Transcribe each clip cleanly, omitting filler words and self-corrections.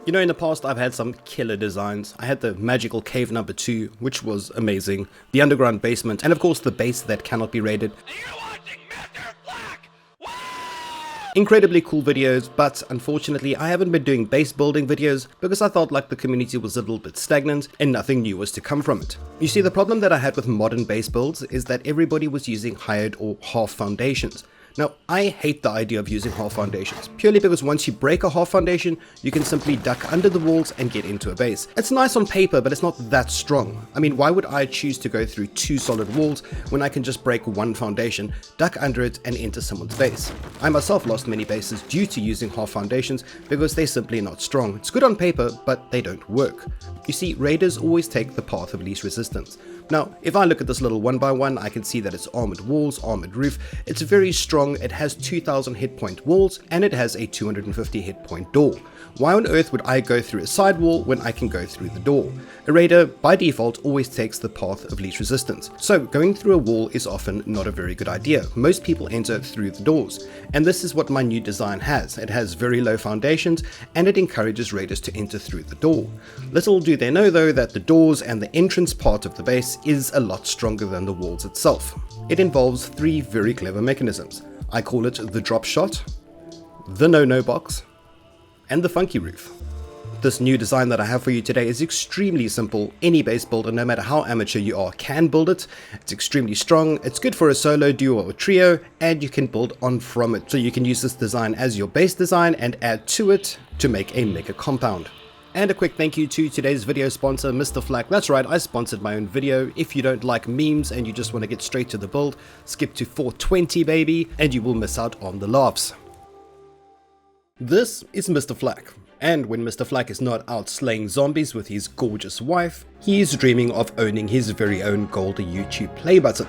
You know, in the past I've had some killer designs. I had the magical cave number 2, which was amazing, the underground basement, and of course the base that cannot be raided. Incredibly cool videos, but unfortunately I haven't been doing base building videos because I felt like the community was a little bit stagnant and nothing new was to come from it. You see, the problem that I had with modern base builds is that everybody was using hired or half foundations. Now, I hate the idea of using half foundations, purely because once you break a half foundation, you can simply duck under the walls and get into a base. It's nice on paper, but it's not that strong. I mean, why would I choose to go through 2 solid walls when I can just break 1 foundation, duck under it, and enter someone's base? I myself lost many bases due to using half foundations because they're simply not strong. It's good on paper, but they don't work. You see, raiders always take the path of least resistance. Now, if I look at this little 1x1, I can see that it's armored walls, armored roof. It's very strong, it has 2000 hit point walls, and it has a 250 hit point door. Why on earth would I go through a side wall when I can go through the door? A raider, by default, always takes the path of least resistance. So going through a wall is often not a very good idea. Most people enter through the doors. And this is what my new design has. It has very low foundations, and it encourages raiders to enter through the door. Little do they know though that the doors and the entrance part of the base is a lot stronger than the walls itself. It involves 3 very clever mechanisms. I call it the drop shot, the no-no box, and the funky roof. This new design that I have for you today is extremely simple. Any base builder, no matter how amateur you are, can build it. It's extremely strong, it's good for a solo, duo or trio, and you can build on from it. So you can use this design as your base design and add to it to make a mega compound. And a quick thank you to today's video sponsor, misterflak. That's right, I sponsored my own video. If you don't like memes and you just want to get straight to the build, skip to 420 baby, and you will miss out on the laughs. This is misterflak, and when misterflak is not out slaying zombies with his gorgeous wife, he's dreaming of owning his very own gold YouTube play button.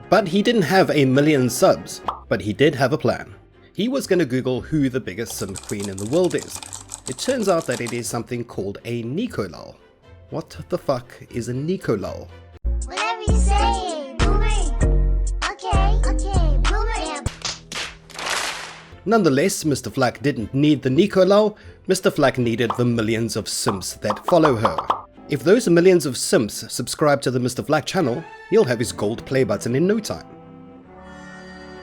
But he didn't have 1 million subs, but he did have a plan. He was going to Google who the biggest sim queen in the world is. It turns out that it is something called a Nicolol. What the fuck is a Nicolol? Whatever you say, boomer. Okay, boomer. Nonetheless, misterflak didn't need the Nicolol. misterflak needed the millions of simps that follow her. If those millions of simps subscribe to the misterflak channel, he'll have his gold play button in no time.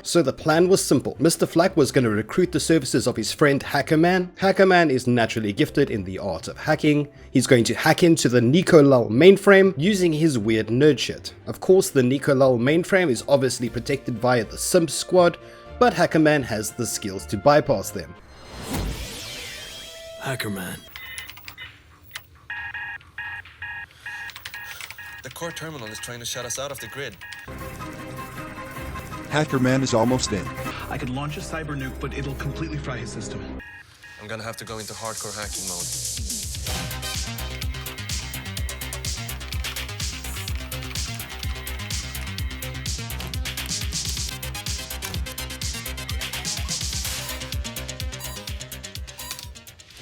So the plan was simple. misterflak was going to recruit the services of his friend Hackerman. Hackerman is naturally gifted in the art of hacking. He's going to hack into the Nicolol mainframe using his weird nerd shit. Of course, the Nicolol mainframe is obviously protected via the simp squad, but Hackerman has the skills to bypass them. Hackerman. The core terminal is trying to shut us out of the grid. Hackerman is almost in. I could launch a cyber nuke, but it'll completely fry his system. I'm gonna have to go into hardcore hacking mode.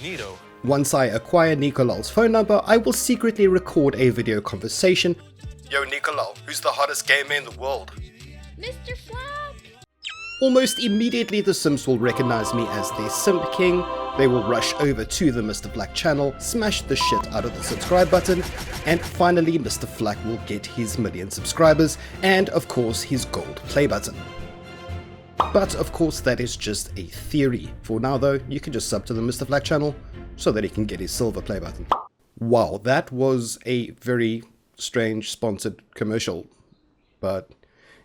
Neato. Once I acquire Nicolol's phone number, I will secretly record a video conversation. Yo Nicolol, who's the hottest gamer in the world? Mr. Flak! Almost immediately the simps will recognize me as their simp king. They will rush over to the misterflak channel, smash the shit out of the subscribe button, and finally misterflak will get his 1 million subscribers and of course his gold play button. But of course that is just a theory. For now though, you can just sub to the misterflak channel so that he can get his silver play button. Wow, that was a very strange sponsored commercial, but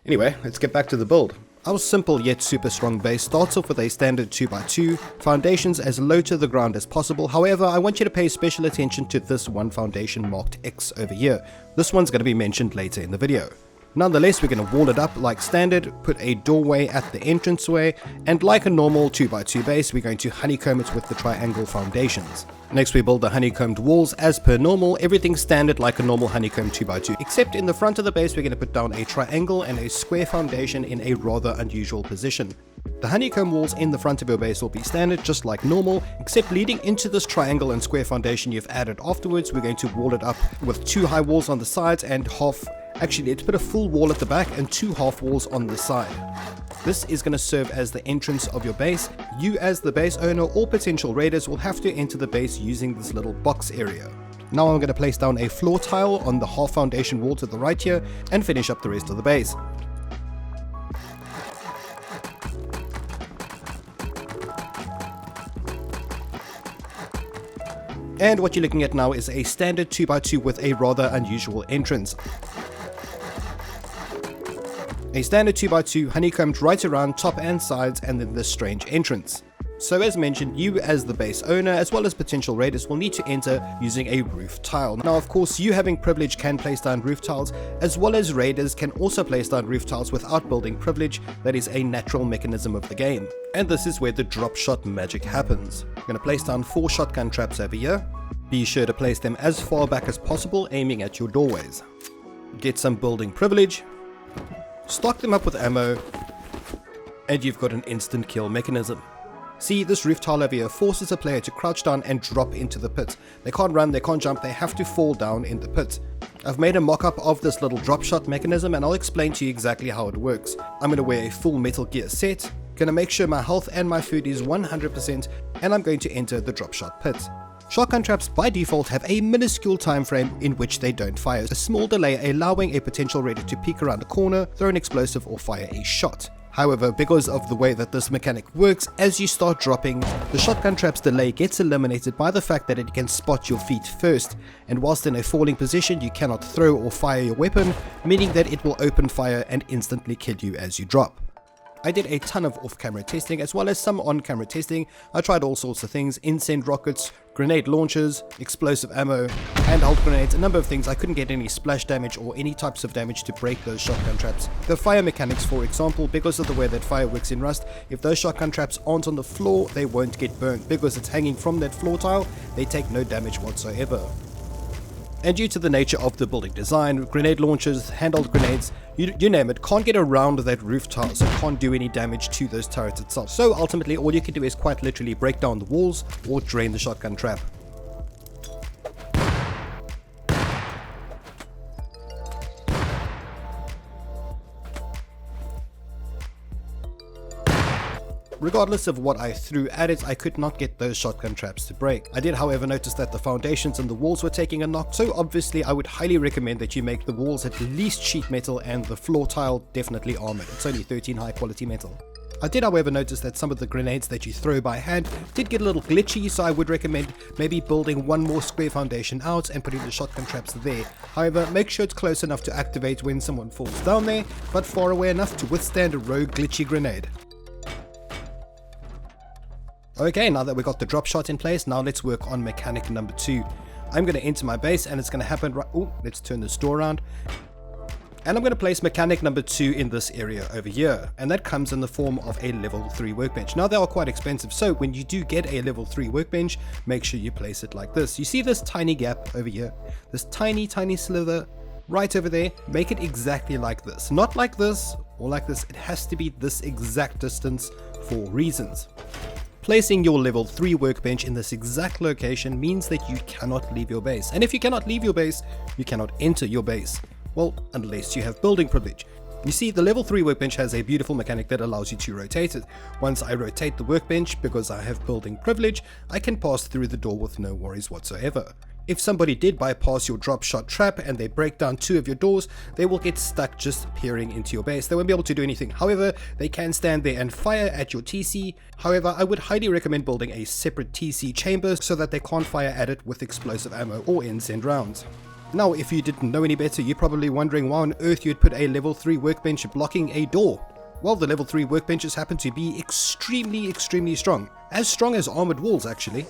anyway, let's get back to the build. Our simple yet super strong base starts off with a standard 2x2, foundations as low to the ground as possible. However, I want you to pay special attention to this one foundation marked X over here. This one's going to be mentioned later in the video. Nonetheless, we're going to wall it up like standard, put a doorway at the entranceway, and like a normal 2x2 base, we're going to honeycomb it with the triangle foundations. Next we build the honeycombed walls as per normal, everything standard like a normal honeycomb 2x2, except in the front of the base we're going to put down a triangle and a square foundation in a rather unusual position. The honeycomb walls in the front of your base will be standard just like normal, except leading into this triangle and square foundation you've added afterwards, we're going to wall it up with 2 high walls on the sides and actually let's put a full wall at the back and 2 half walls on the side. This is going to serve as the entrance of your base. You as the base owner or potential raiders will have to enter the base using this little box area. Now I'm going to place down a floor tile on the half foundation wall to the right here and finish up the rest of the base. And what you're looking at now is a standard 2x2 with a rather unusual entrance. A standard 2x2 honeycombed right around top and sides, and then this strange entrance. So as mentioned, you as the base owner as well as potential raiders will need to enter using a roof tile. Now of course, you having privilege can place down roof tiles, as well as raiders can also place down roof tiles without building privilege. That is a natural mechanism of the game. And this is where the drop shot magic happens. I'm going to place down 4 shotgun traps over here. Be sure to place them as far back as possible, aiming at your doorways. Get some building privilege, stock them up with ammo, and you've got an instant kill mechanism. See, this roof tile over here forces a player to crouch down and drop into the pit. They can't run, they can't jump, they have to fall down in the pit. I've made a mock-up of this little drop shot mechanism and I'll explain to you exactly how it works. I'm going to wear a full Metal Gear set, going to make sure my health and my food is 100%, and I'm going to enter the drop shot pit. Shotgun traps by default have a minuscule time frame in which they don't fire, a small delay allowing a potential raider to peek around a corner, throw an explosive or fire a shot. However, because of the way that this mechanic works, as you start dropping, the shotgun trap's delay gets eliminated by the fact that it can spot your feet first, and whilst in a falling position you cannot throw or fire your weapon, meaning that it will open fire and instantly kill you as you drop. I did a ton of off-camera testing as well as some on-camera testing. I tried all sorts of things: incense rockets, grenade launchers, explosive ammo, handheld grenades, a number of things. I couldn't get any splash damage or any types of damage to break those shotgun traps. The fire mechanics, for example, because of the way that fire works in Rust, if those shotgun traps aren't on the floor, they won't get burnt. Because it's hanging from that floor tile, they take no damage whatsoever. And due to the nature of the building design, grenade launchers, handheld grenades, you name it, can't get around that roof tile, so can't do any damage to those turrets itself. So ultimately all you can do is quite literally break down the walls or drain the shotgun trap. Regardless of what I threw at it, I could not get those shotgun traps to break. I did however notice that the foundations and the walls were taking a knock, so obviously I would highly recommend that you make the walls at least sheet metal and the floor tile definitely armored. It's only 13 high quality metal. I did however notice that some of the grenades that you throw by hand did get a little glitchy, so I would recommend maybe building one more square foundation out and putting the shotgun traps there. However, make sure it's close enough to activate when someone falls down there, but far away enough to withstand a rogue glitchy grenade. Okay, now that we got the drop shot in place, now let's work on mechanic number 2. I'm going to enter my base and it's going to happen right... Oh, let's turn this door around. And I'm going to place mechanic number 2 in this area over here. And that comes in the form of a level 3 workbench. Now they are quite expensive, so when you do get a level 3 workbench, make sure you place it like this. You see this tiny gap over here? This tiny sliver right over there? Make it exactly like this. Not like this or like this. It has to be this exact distance for reasons. Placing your level 3 workbench in this exact location means that you cannot leave your base. And if you cannot leave your base, you cannot enter your base. Well, unless you have building privilege. You see, the level 3 workbench has a beautiful mechanic that allows you to rotate it. Once I rotate the workbench, because I have building privilege, I can pass through the door with no worries whatsoever. If somebody did bypass your drop shot trap and they break down 2 of your doors, they will get stuck just peering into your base. They won't be able to do anything. However, they can stand there and fire at your TC. However, I would highly recommend building a separate TC chamber so that they can't fire at it with explosive ammo or incense rounds. Now, if you didn't know any better, you're probably wondering why on earth you'd put a level 3 workbench blocking a door. Well, the level 3 workbenches happen to be extremely strong. As strong as armored walls, actually.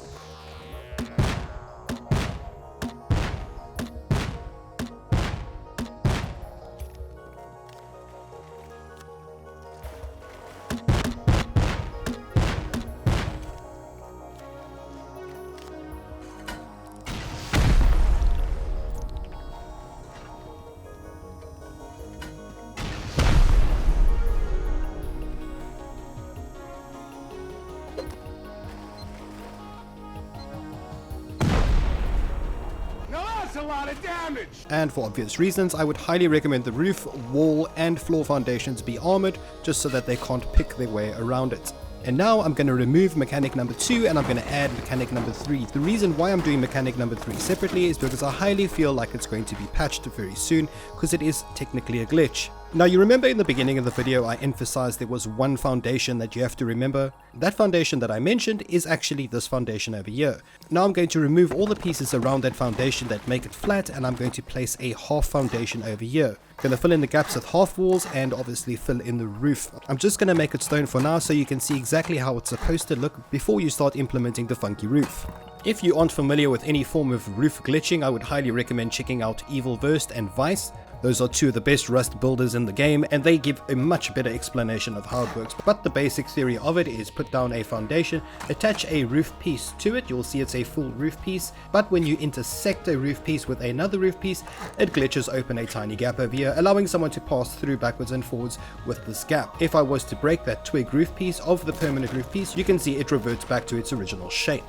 That's a lot of damage! And for obvious reasons, I would highly recommend the roof, wall and floor foundations be armored, just so that they can't pick their way around it. And now I'm going to remove mechanic number 2 and I'm going to add mechanic number 3. The reason why I'm doing mechanic number 3 separately is because I highly feel like it's going to be patched very soon, because it is technically a glitch. Now you remember in the beginning of the video I emphasized there was one foundation that you have to remember. That foundation that I mentioned is actually this foundation over here. Now I'm going to remove all the pieces around that foundation that make it flat, and I'm going to place a half foundation over here. I'm going to fill in the gaps with half walls and obviously fill in the roof. I'm just going to make it stone for now so you can see exactly how it's supposed to look before you start implementing the funky roof. If you aren't familiar with any form of roof glitching, I would highly recommend checking out Evilverse and Vice. Those are two of the best Rust builders in the game, and they give a much better explanation of how it works. But the basic theory of it is put down a foundation, attach a roof piece to it, you'll see it's a full roof piece, but when you intersect a roof piece with another roof piece, it glitches open a tiny gap over here, allowing someone to pass through backwards and forwards with this gap. If I was to break that twig roof piece of the permanent roof piece, you can see it reverts back to its original shape.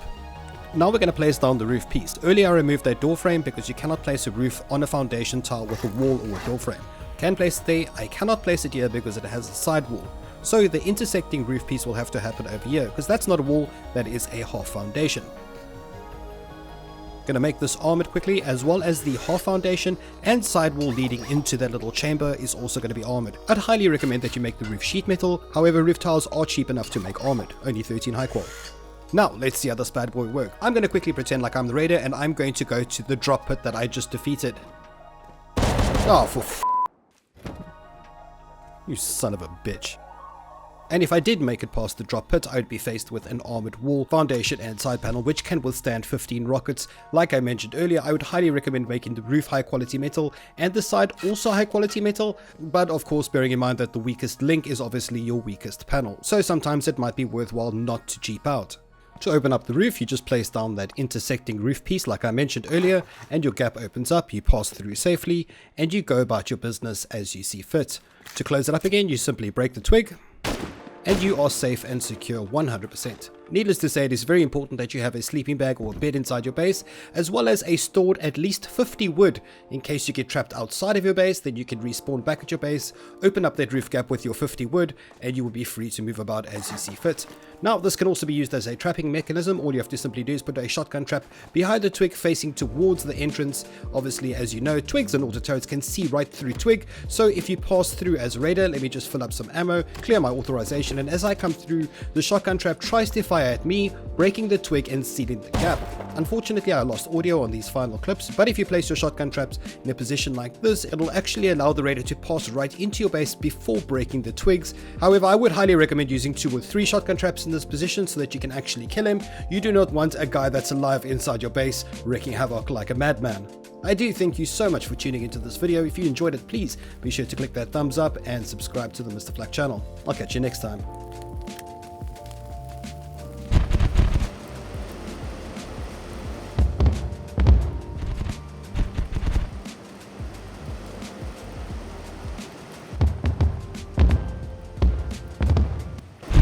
Now we're going to place down the roof piece. Earlier I removed that door frame because you cannot place a roof on a foundation tile with a wall or a door frame. Can place it there, I cannot place it here because it has a side wall. So the intersecting roof piece will have to happen over here, because that's not a wall, that is a half foundation. Gonna make this armored quickly, as well as the half foundation and side wall leading into that little chamber is also going to be armored. I'd highly recommend that you make the roof sheet metal, however roof tiles are cheap enough to make armored, only 13 high qual. Now, let's see how this bad boy works. I'm going to quickly pretend like I'm the raider, and I'm going to go to the drop pit that I just defeated. Oh, for f***. You son of a bitch. And if I did make it past the drop pit, I would be faced with an armored wall, foundation and side panel, which can withstand 15 rockets. Like I mentioned earlier, I would highly recommend making the roof high quality metal and the side also high quality metal, but of course bearing in mind that the weakest link is obviously your weakest panel. So sometimes it might be worthwhile not to cheap out. To open up the roof, you just place down that intersecting roof piece like I mentioned earlier, and your gap opens up, you pass through safely, and you go about your business as you see fit. To close it up again, you simply break the twig, and you are safe and secure 100%. Needless to say, it is very important that you have a sleeping bag or a bed inside your base, as well as a stored at least 50 wood. In case you get trapped outside of your base, then you can respawn back at your base, open up that roof gap with your 50 wood, and you will be free to move about as you see fit. Now, this can also be used as a trapping mechanism. All you have to simply do is put a shotgun trap behind the twig facing towards the entrance. Obviously, as you know, twigs and auto turrets can see right through twig, so if you pass through as raider, let me just fill up some ammo, clear my authorization, and as I come through, the shotgun trap tries to fire at me, breaking the twig and sealing the gap. Unfortunately, I lost audio on these final clips, but if you place your shotgun traps in a position like this, it'll actually allow the raider to pass right into your base before breaking the twigs. However, I would highly recommend using 2 or 3 shotgun traps in this position so that you can actually kill him. You do not want a guy that's alive inside your base wreaking havoc like a madman. I do thank you so much for tuning into this video. If you enjoyed it, please be sure to click that thumbs up and subscribe to the Mr. Flak channel. I'll catch you next time.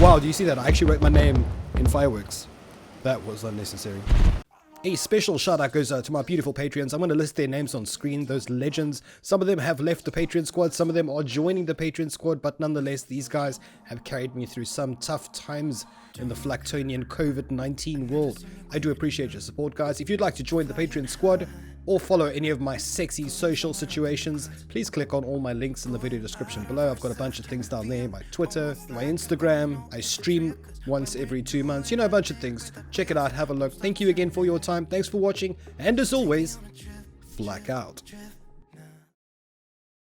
Wow, do you see that? I actually wrote my name in fireworks. That was unnecessary. A special shout out goes out to my beautiful Patreons. I'm going to list their names on screen, those legends. Some of them have left the Patreon squad, some of them are joining the Patreon squad, but nonetheless, these guys have carried me through some tough times in the Flaktonian COVID-19 world. I do appreciate your support, guys. If you'd like to join the Patreon squad, or follow any of my sexy social situations, please click on all my links in the video description below. I've got a bunch of things down there, my Twitter, my Instagram, I stream once every 2 months, you know, a bunch of things. Check it out, have a look. Thank you again for your time, thanks for watching, and as always, Flak out.